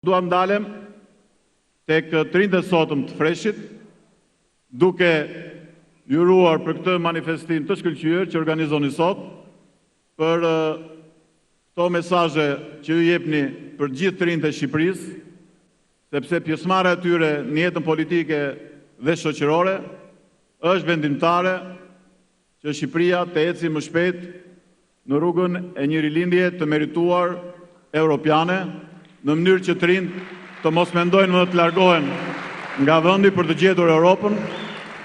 Duam ndalem tek trinjtë e sotëm të freshit, duke juruar për këtë manifestim të shkëlqyer që organizoni sot, për këto mesazhe që ju jepni për gjithë trinjtë e Shqipërisë, sepse pjesëmarrja e tyre në jetën politike dhe shoqërore është vendimtare që Shqipëria të eci më shpejt në rrugën e një rilindje të merituar europiane, në mënyrë që të rinjt të mos mendojnë më të largohen nga vendi për të gjetur Europën,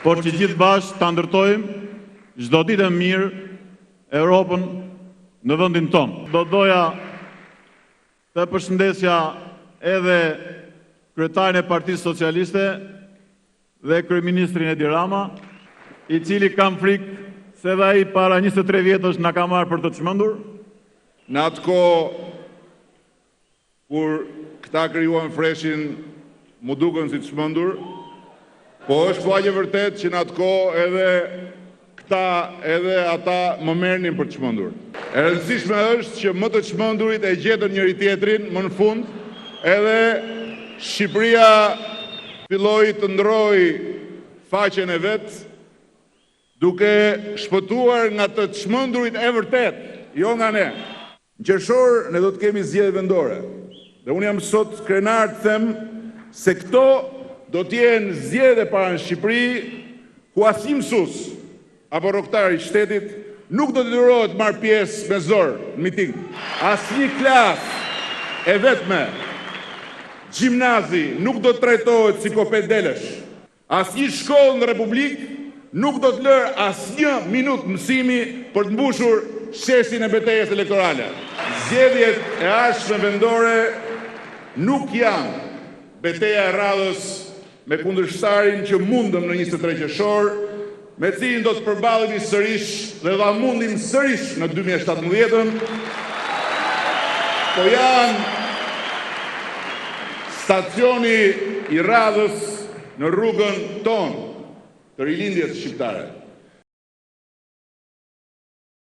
por që gjithë bashkë ta ndërtojmë çdo ditë më mirë Europën në vendin tonë. Do doja të përshëndesja edhe kryetarin e Partisë Socialiste dhe kryeministrin Edi Rama, i cili kam frikë se dhe ai para 23 vjetësh na ka marrë për të çmendur. Në atë kohë kur këta krijuan freshin, mu duken si të çmendur, po është faqe vërtet që në atë kohë edhe këta edhe ata më merrnin për të çmendur. E rëndësishme është që më të çmendurit e gjetën njëri tjetrin më në fund, edhe Shqipëria filloi të ndroi faqen e vet, duke shpëtuar nga të çmendurit e vërtet, jo nga ne. Në qershor ne do të kemi zgjedhje vendore. Dhe unë jam sot krenar të them se këto do t'jenë zgjedhje para në Shqipëri, ku asnjë mësues apo rrogtar i shtetit nuk do të detyrohet të marrë pjesë me zor në miting. Asnjë klasë e vetme gjimnazi nuk do të trajtohet si kopet delesh. Asnjë shkollë në Republikë nuk do të lërë asnjë minutë mësimi për të mbushur shesin e betejës elektorale. Zgjedhjet e ardhshme vendore nuk janë betejë e radhës me kundërshtarin që mundëm në 23 qershor, me cilin do të përballemi sërish dhe do mundim sërish në 2017, po janë stacioni i radhës në rrugën tonë të rilindjes shqiptare.